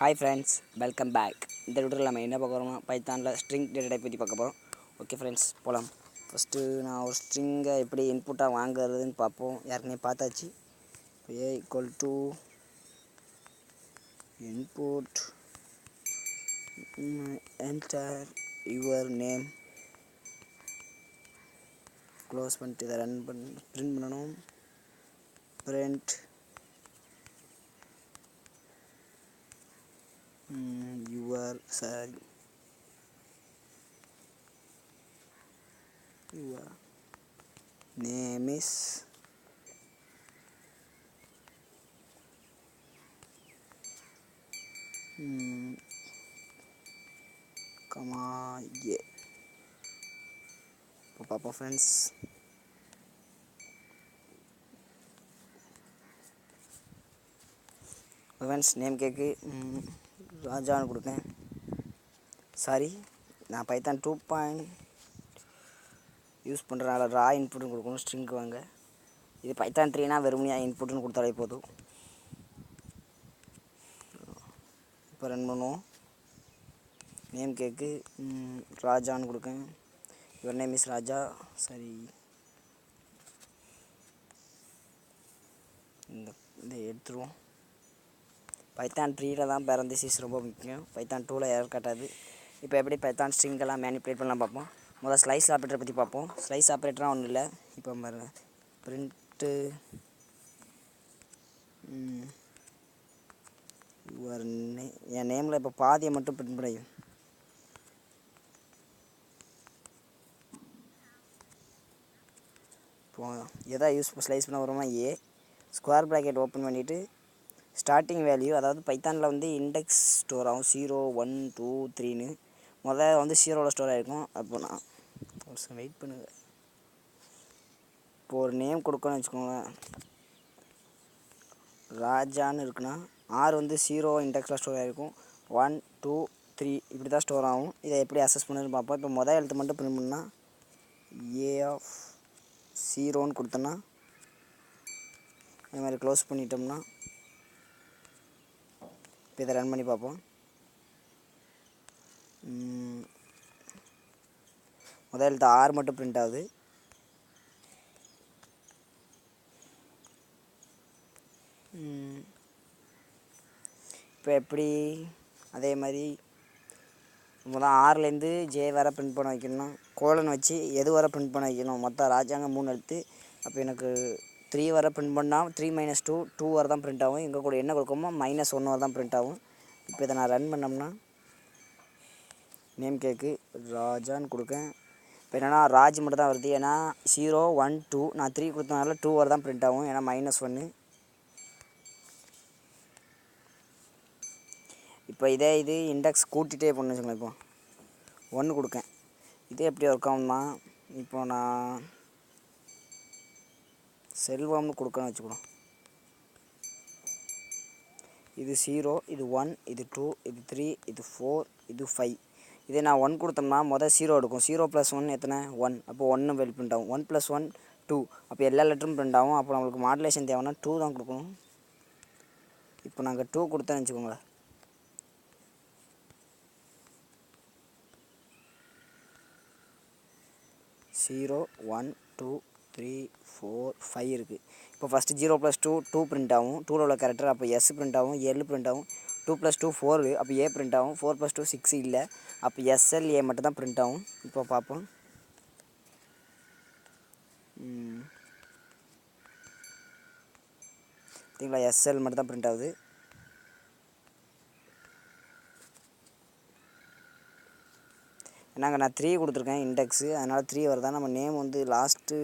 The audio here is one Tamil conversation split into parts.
Hi friends, welcome back. இந்த வீடியோவில் நம்ம என்ன பார்க்க போகிறோம்னா பைத்தானில் ஸ்ட்ரிங் டேட்டா டைப் பற்றி பார்க்க போகிறோம். ஓகே ஃப்ரெண்ட்ஸ், போகலாம். ஃபஸ்ட்டு நான் ஒரு ஸ்ட்ரிங்கை எப்படி இன்புட்டாக வாங்குறதுன்னு பார்ப்போம். யாருக்குனே பார்த்தாச்சு. A equal to input enter your name. Close பண்ணிட்டு இதை பிரிண்ட் பண்ணணும். Print your name is comma yeah. Papa friends, name கேக்கு ராஜான்னு கொடுத்தேன். சாரி, நான் பைத்தான் 2 யூஸ் பண்ணுறனால ரா இன்புட்னு கொடுக்கணும். ஸ்ட்ரிங்க்கு வாங்க. இது பைத்தான் 3னா வெறுமனையாக இன்புட்னு கொடுத்தாலே போதும். இப்போ ரன் பண்ணுவோம். நேம் கேக்கு ராஜான்னு கொடுக்கேன். யுவர் நேம் இஸ் ராஜா. சரி, இந்த எடுத்துருவோம். பைத்தான் 3ல் தான் பேரந்திசிஸ் ரொம்ப முக்கியம். பைத்தான் 2ல் எரர் காட்டாது. இப்போ எப்படி பைத்தான் ஸ்ட்ரிங்கெல்லாம் மேனிப்புலேட் பண்ணலாம் பார்ப்போம். முதல்ல ஸ்லைஸ் ஆப்ரேட்டரை பற்றி பார்ப்போம். ஸ்லைஸ் ஆப்ரேட்டராக ஒன்றும் இல்லை. இப்போ பாருங்கள், பிரிண்ட்டு என் நேமில் இப்போ பாதியை மட்டும் பிரிண்ட் பண்ணி இப்போ எதாவது ஸ்லைஸ் பண்ண வருமா ஸ்கொயர் ப்ராக்கெட் ஓப்பன் பண்ணிவிட்டு ஸ்டார்டிங் வேல்யூ, அதாவது பைத்தானில் இண்டெக்ஸ் ஸ்டோர் ஆகும் 0 1 2 3ன்னு. முதல்ல 0வில் ஸ்டோர் ஆகிருக்கும். அப்போ நான் ஒரு வெயிட் பண்ணுங்கள். இப்போ ஒரு நேம் கொடுக்கணும்னு வச்சுக்கோங்களேன். ராஜான்னு இருக்குன்னா ஆர் 0 இண்டெக்ஸில் ஸ்டோர் ஆகிருக்கும். 1 2 3 இப்படி தான் ஸ்டோர் ஆகும். இதை எப்படி அசஸ் பண்ணுன்னு பார்ப்போம். இப்போ முதல் எழுத்து மட்டும் பிரிண்ட் பண்ணால் ஏ ஆஃப் 0ன்னு கொடுத்தோன்னா அதே மாதிரி க்ளோஸ் பண்ணிட்டோம்னா இப்போ இதை ரன் பண்ணி பார்ப்போம். முதல் எழுத்து ஆர் மட்டும் பிரிண்ட் ஆகுது. இப்போ எப்படி அதே மாதிரி முதல் ஆர்லேருந்து ஜே வர பிரிண்ட் பண்ண வைக்கணும்னா கோலன் வச்சு எது வர பிரிண்ட் பண்ண வைக்கணும். மொத்தம் ராஜாங்க 3 எழுத்து. அப்போ எனக்கு 3 வர பிரிண்ட் பண்ணால் 3 - 2 2 வர தான் பிரிண்ட் ஆகும். எங்கே கூட என்ன கொடுக்கமோ -1 வர தான் பிரிண்ட் ஆகும். இப்போ இதை நான் ரன் பண்ணோம்னா நேம் கேக்கு ராஜான்னு கொடுக்கேன். இப்போ என்னென்னா ராஜ் மட்டும் தான் வருது. ஏன்னா 0 1 2 நான் 3 கொடுத்தனால 2 வர தான் பிரிண்ட் ஆகும். ஏன்னா -1. இப்போ இது இண்டெக்ஸ் கூட்டிகிட்டே போகணுன்னு வச்சுக்கோங்களேன். இப்போ 1 கொடுக்கேன். இது எப்படி ஒர்க் ஆகும்னா, இப்போ நான் செல்வம்னு கொடுக்கணும்னு வச்சுக்கணும். இது 0, இது 1, இது 2, இது 3, இது 4, இது 5. இதே நான் 1 கொடுத்தோம்னா மொதல் 0 எடுக்கும். 0 + 1 எத்தனை 1. அப்போ 1 வெளி பிரிண்ட் ஆகும். 1 + 1 2. அப்போ எல்லா லெட்டரும் பிரிண்ட் ஆகும். அப்போ நம்மளுக்கு மாடுலேஷன் தேவைன்னா 2 தான் கொடுக்கணும். இப்போ நாங்கள் 2 கொடுத்தேன்னு வச்சுக்கோங்களேன். ஜீரோ 1 2 3 4 5 இருக்குது. இப்போ ஃபஸ்ட்டு 0 + 2 2 பிரிண்ட் ஆகும். 2ல் உள்ள கேரக்டர். அப்போ எஸ் பிரிண்ட் ஆகும். எல் பிரிண்ட் ஆகும். 2 + 2 4. அப்போ ஏ பிரிண்ட் ஆகும். 4 + 2 6 இல்லை. அப்போ எஸ்எல் ஏ மட்டும் தான் பிரிண்ட் ஆகும். இப்போ பார்ப்போம். சரிங்களா, எஸ்எல் மட்டும் தான் பிரிண்ட் ஆகுது. நாங்கள் நான் 3 கொடுத்துருக்கேன் இண்டெக்ஸு, அதனால் 3 வருதா. நம்ம நேம் லாஸ்ட்டு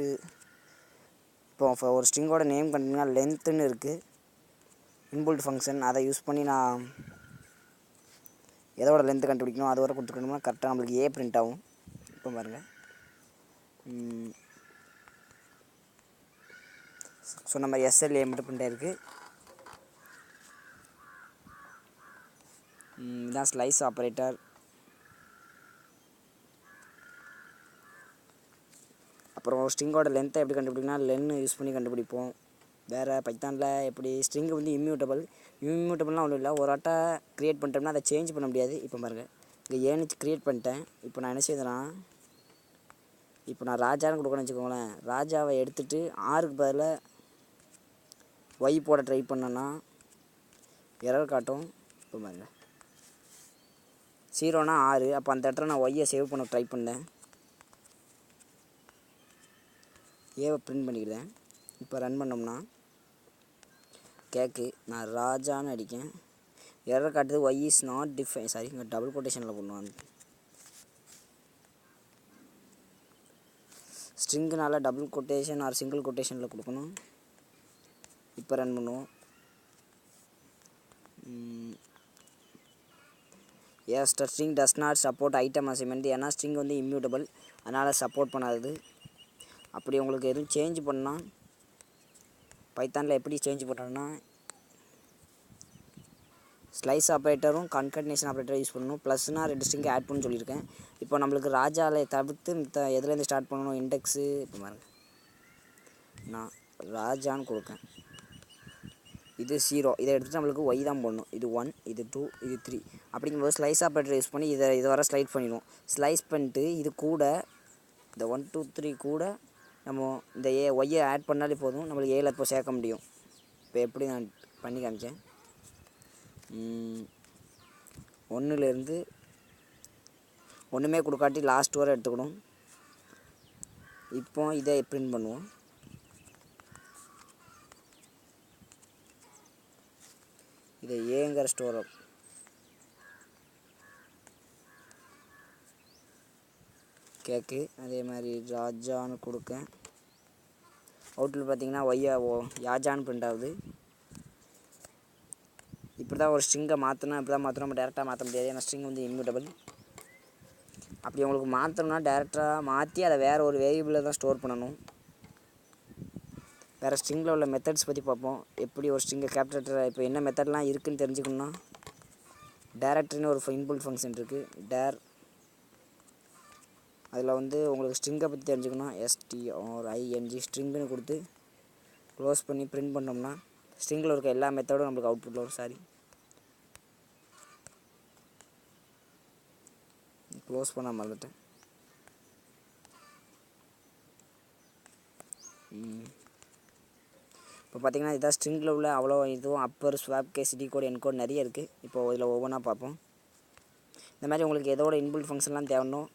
இப்போ ஒரு ஸ்ட்ரிங்கோட நேம் கண்டிங்கன்னா லென்த்துன்னு இருக்குது இன்புல்ட் ஃபங்க்ஷன். அதை யூஸ் பண்ணி நான் எதோட லென்த்து கண்டுபிடிக்கணும் அது வரை கொடுத்துருக்கணும்னா கரெக்டாக நம்மளுக்கு ஏ பிரிண்ட் ஆகும். இப்போ பாருங்கள், சொன்ன மாதிரி எஸ்எல் ஏ மட்டும் பிரிண்ட் ஆகிருக்கு. இதுதான் ஸ்லைஸ் ஆப்ரேட்டர். அப்புறம் ஸ்ட்ரிங்கோட லென்த்தை எப்படி கண்டுபிடிக்கணும்னா லென்னு யூஸ் பண்ணி கண்டுபிடிப்போம். வேறு பைத்தானில் எப்படி ஸ்ட்ரிங் வந்து இம்மியூட்டபிள்லாம் ஒன்றும் இல்லை. ஒரு ஆட்டை க்ரியேட் பண்ணிட்டோம்னா அதை சேஞ்ச் பண்ண முடியாது. இப்போ பாருங்கள், இங்கே ஏன்னு க்ரியேட் பண்ணிட்டேன். இப்போ நான் என்ன செய்தேன்னா, இப்போ நான் ராஜான்னு கொடுக்கணும்னு வச்சுக்கோங்களேன். ராஜாவை எடுத்துகிட்டு ஆருக்கு பதிலாக ஒய் போட ட்ரை பண்ணேன்னா எரர் காட்டும். இப்போ பாருங்கள், 0னா 6. அப்போ அந்த இடத்துல நான் ஒய்யை சேவ் பண்ண ட்ரை பண்ணேன். ஏவை பிரிண்ட் பண்ணிக்கிறேன். இப்போ ரன் பண்ணோம்னா கேக்கு, நான் ராஜான்னு அடிக்கேன். எரர் காட்டுது, why is not define. Sorry, இங்கே டபுள் கொட்டேஷனில் பண்ணுவாங்க. ஸ்ட்ரிங்குனால டபுள் கொட்டேஷன் ஆர் சிங்கிள் கொட்டேஷனில் கொடுக்கணும். இப்போ ரன் பண்ணுவோம். String does not support item assignment. ஏன்னா ஸ்ட்ரிங் வந்து இம்மியூட்டபிள், அதனால் சப்போர்ட் பண்ணாது. அப்படி உங்களுக்கு எதுவும் சேஞ்ச் பண்ணால் பைத்தானில் எப்படி சேஞ்ச் பண்ணுறோன்னா, ஸ்லைஸ் ஆப்ரேட்டரும் கன்கட்னேஷன் ஆப்ரேட்டரும் யூஸ் பண்ணணும். ப்ளஸ்னால் 2 ஸ்ட்ரிங்கை ஆட் பண்ணணும்னு சொல்லியிருக்கேன். இப்போ நம்மளுக்கு ராஜாவில் தவிர்த்து எதுலேருந்து ஸ்டார்ட் பண்ணணும், இண்டெக்ஸு. இப்போ பாருங்கள், நான் ராஜான்னு கொடுக்கேன். இது 0. இதை எடுத்துகிட்டு நம்மளுக்கு ஒய் தான் போடணும். இது 1, இது 2, இது 3. அப்படிங்கும்போது ஸ்லைஸ் ஆப்ரேட்டர் யூஸ் பண்ணி இதை வர ஸ்லைட் பண்ணிடுவோம். ஸ்லைஸ் பண்ணிட்டு இது கூட இந்த 1 2 3 கூட நம்ம இந்த ஒய்யை ஆட் பண்ணாலே போதும், நம்மளுக்கு ஏல இப்போ சேர்க்க முடியும். இப்போ எப்படி நான் பண்ணி காமிச்சேன். 1லேருந்து ஒன்றுமே கொடுக்காட்டி லாஸ்ட் வரை எடுத்துக்கணும். இப்போ இதை பிரிண்ட் பண்ணுவோம். இதை ஏங்கிற ஸ்டோர் கேக்கு, அதே மாதிரி ராஜான்னு கொடுக்கேன். அவுட்டில் பார்த்தீங்கன்னா யாஜான்னு பிரிண்ட் ஆகுது. இப்படி தான் ஒரு ஸ்ட்ரிங்கை மாற்றணும். இப்படி தான் மாற்றணும், நம்ம டேரெக்டாக மாற்ற முடியாது. ஏன்னா ஸ்ட்ரிங் வந்து இம்மியூட்டபிள். அப்படி உங்களுக்கு மாற்றணும்னா டேரெக்டாக மாற்றி அதை வேறு ஒரு வேரியபிளில் தான் ஸ்டோர் பண்ணணும். வேறு ஸ்ட்ரிங்கில் உள்ள மெத்தட்ஸ் பற்றி பார்ப்போம். எப்படி ஒரு ஸ்ட்ரிங்கை கேப்டர் இப்போ என்ன மெத்தட்லாம் இருக்குதுன்னு தெரிஞ்சுக்கணுன்னா, டேரக்டரின்னு ஒரு இன்புட் ஃபங்க்ஷன் இருக்குது. அதில் வந்து உங்களுக்கு ஸ்ட்ரிங்கை பற்றி தெரிஞ்சுக்கணும். STRING ஸ்ட்ரிங்குன்னு கொடுத்து க்ளோஸ் பண்ணி பிரிண்ட் பண்ணோம்னா ஸ்ட்ரிங்கில் இருக்க எல்லா மெத்தடும் நம்மளுக்கு அவுட்புட்டில் வரும். சாரி, க்ளோஸ் பண்ண மறந்துட்டேன். இப்போ பார்த்தீங்கன்னா இதான் ஸ்ட்ரிங்கில் உள்ள அவ்வளோ இதுவும் upper, swap case, decode, encode நிறைய இருக்குது. இப்போ இதில் ஒவ்வொன்றா பார்ப்போம். இந்த மாதிரி உங்களுக்கு எதோட இன்புட் ஃபங்க்ஷன்லாம் தேவைணும்.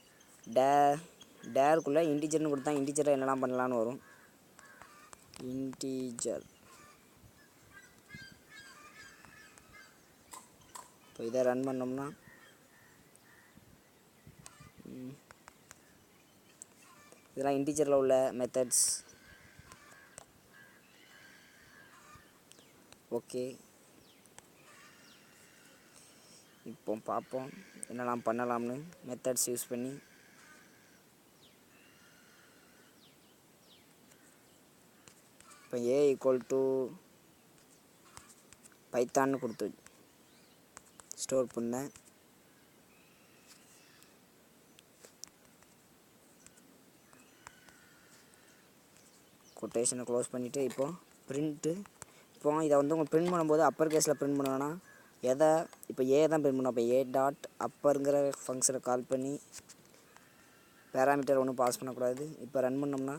டேருக்குள்ளே இன்டீஜர்னு கொடுத்தா இன்டீஜரை என்னெல்லாம் பண்ணலான்னு வரும். இன்டீஜர். இப்போ இதை ரன் பண்ணோம்னா இதெல்லாம் இன்டீஜரில் உள்ள மெத்தட்ஸ். ஓகே, இப்போ பார்ப்போம் என்னெல்லாம் பண்ணலாம்னு மெத்தட்ஸ் யூஸ் பண்ணி. இப்போ A = பைத்தான்னு கொடுத்து ஸ்டோர் பண்ணேன். கொட்டேஷனை க்ளோஸ் பண்ணிவிட்டு இப்போது பிரிண்ட்டு. இப்போ இதை வந்து உங்கள் பிரிண்ட் பண்ணும்போது அப்பர் கேஸில் பிரிண்ட் பண்ணணும்னா எதை இப்போ ஏ தான் பிரிண்ட் பண்ணணும். அப்போ A.upperங்கிற ஃபங்க்ஷனை கால் பண்ணி பேராமீட்டர் ஒன்றும் பாஸ் பண்ணக்கூடாது. இப்போ ரன் பண்ணோம்னா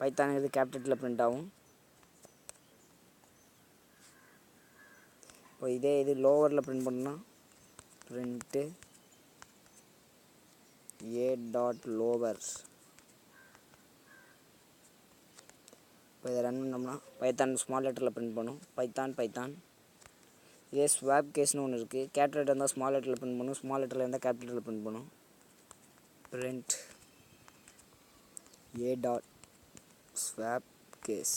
பைத்தானுங்கிறது கேபிட்டலில் பிரிண்ட் ஆகும். இப்போ இதே இது லோவரில் பிரிண்ட் பண்ணால் பிரிண்ட்டு A.lower. இப்போ இதை ரன் பண்ணோம்னா பைத்தான் ஸ்மால் லெட்டரில் பிரிண்ட் பண்ணும். பைத்தான். இதே ஸ்வாப் கேஸ்னு ஒன்று இருக்குது. கேபிட்டல் லெட்டர் இருந்தால் ஸ்மால் லெட்டரில் பிரிண்ட் பண்ணும், ஸ்மால் லெட்டரில் இருந்தால் கேபிட்டல் லெட்டரில் பிரிண்ட் பண்ணும். Print A.swap case.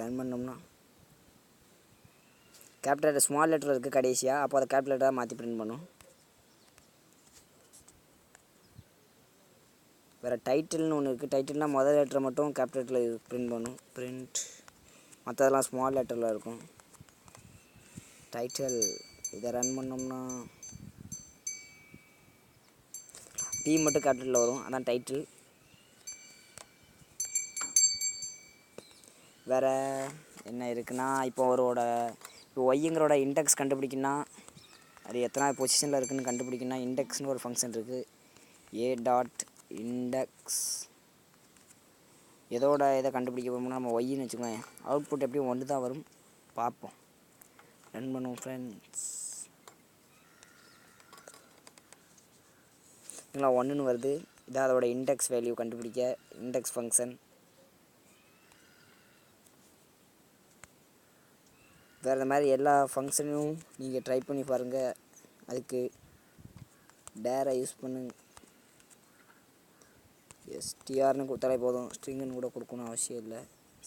ரன் பண்ணோம்னா கேபிட்டல் லெட்டர் ஸ்மால் லெட்டரில் இருக்குது கடைசியாக. அப்போ அதை கேபிட்டல் லெட்டராக மாற்றி பிரிண்ட் பண்ணும். வேறு டைட்டில்னு ஒன்று இருக்குது. டைட்டில்னால் முதல் லெட்டரை மட்டும் கேபிட்டல் லெட்டரில் பிரிண்ட் பண்ணும். பிரிண்ட், மற்றதெல்லாம் ஸ்மால் லெட்டரில் இருக்கும். டைட்டில். இதை ரன் பண்ணோம்னா T மட்டும் கேபிட்டலில் வரும், அதான் டைட்டில். வேறு என்ன இருக்குன்னா இப்போ இப்போ ஒய்ங்கிறோட இண்டெக்ஸ் கண்டுபிடிக்கணும்னா அது எத்தனை பொசிஷனில் இருக்குதுன்னு கண்டுபிடிக்கணும்னா இண்டெக்ஸ்னு ஒரு ஃபங்க்ஷன் இருக்குது. a.index எதோட இதை கண்டுபிடிக்க போகிறோம்னா நம்ம ஒய்ன்னு வச்சுக்கோங்க. அவுட்புட் எப்படியும் 1 தான் வரும். பார்ப்போம், ரன் பண்ணுவோம் ஃப்ரெண்ட்ஸ். இல்லைங்களா 1ன்னு வருது. இதான் அதோட இண்டெக்ஸ் வேல்யூ கண்டுபிடிக்க இண்டெக்ஸ் ஃபங்க்ஷன். வேறு இந்த மாதிரி எல்லா ஃபங்க்ஷனும் நீங்கள் ட்ரை பண்ணி பாருங்கள். அதுக்கு டேரை யூஸ் பண்ணுங்க. strன்னு கொடுத்தாலே போதும், ஸ்ட்ரிங்குன்னு கூட கொடுக்கணும் அவசியம் இல்லை.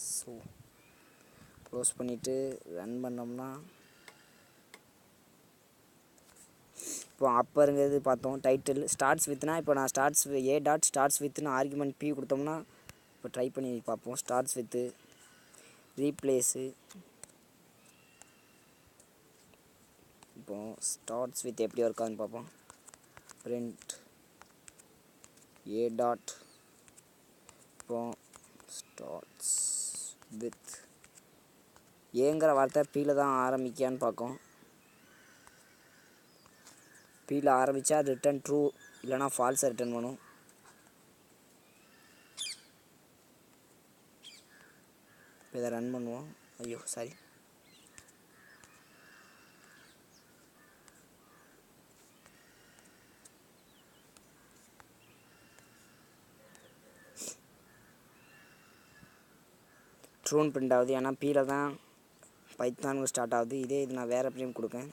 ஸோ க்ளோஸ் பண்ணிவிட்டு ரன் பண்ணோம்னா இப்போ அப்பருங்கிறது பார்த்தோம். டைட்டில் ஸ்டார்ட்ஸ் வித்னா இப்போ நான் ஸ்டார்ட்ஸ் வித்னு ஆர்குமெண்ட் p கொடுத்தோம்னா இப்போ ட்ரை பண்ணி பார்ப்போம். Starts with replace. இப்போ ஸ்டார்ட்ஸ் வித் எப்படி ஒர்க் ஆகுதுன்னு பார்ப்போம். பிரிண்ட் a டாட் இப்போ ஸ்டார்ட்ஸ் வித் ஏங்கிற வார்த்தை பீல தான் ஆரம்பிக்கான்னு பார்க்கும். பீல ஆரம்பித்தா ரிட்டன் ட்ரூ இல்லைனா ஃபால்ஸை ரிட்டன் பண்ணும். இப்போ இதை ரன் பண்ணுவோம். ஐயோ சாரி, ட்ரூன் பிரிண்ட் ஆகுது. ஏன்னா பீல தான் பைத்தானுக்கு ஸ்டார்ட் ஆகுது. இதே இது நான் வேறு எப்படியும் கொடுக்கேன்.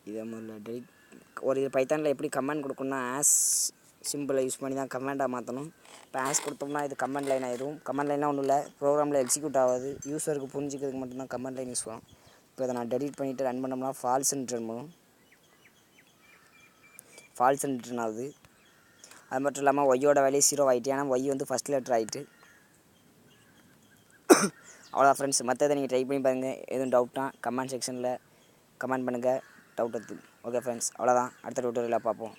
இதை முதல்ல டெலிட். ஒரு இது பைத்தானில் எப்படி கமெண்ட் கொடுக்கணும்னா ஆஸ் சிம்பிளை யூஸ் பண்ணி தான் கமெண்டாக மாற்றணும். இப்போ ஆஸ் கொடுத்தோம்னா இது கமெண்ட் லைன் ஆயிடும். கமெண்ட் லைன்லாம் ஒன்றும் இல்லை, ப்ரோக்ராமில் எக்ஸிக்யூட் ஆகாது. யூஸருக்கு புரிஞ்சிக்கிறதுக்கு மட்டும்தான் கமெண்ட் லைன் யூஸ் பண்ணும். இப்போ இதை நான் டெலிட் பண்ணிவிட்டு ரன் பண்ணோம்னா ஃபால்ஸ்ன்னு ரிட்டர்ன் பண்ணும். ஃபால்ஸ்ன்னு ரிட்டர்ன் ஆகுது. அது மட்டும் இல்லாமல் ஒய்யோட வேல்யூ 0 ஆகிட்டு. ஏன்னா ஒய் வந்து ஃபஸ்ட் லெட்டர் ஆகிட்டு. அவ்வளோதான் ஃப்ரெண்ட்ஸ். மற்றதை நீங்கள் ட்ரை பண்ணி பாருங்கள். எதுவும் டவுட்னா கமெண்ட் செக்ஷனில் கமெண்ட் பண்ணுங்கள். டவுட் எடுத்து. ஓகே ஃப்ரெண்ட்ஸ், அவ்வளோதான். அடுத்த டியூட்டோரியலில் பார்ப்போம்.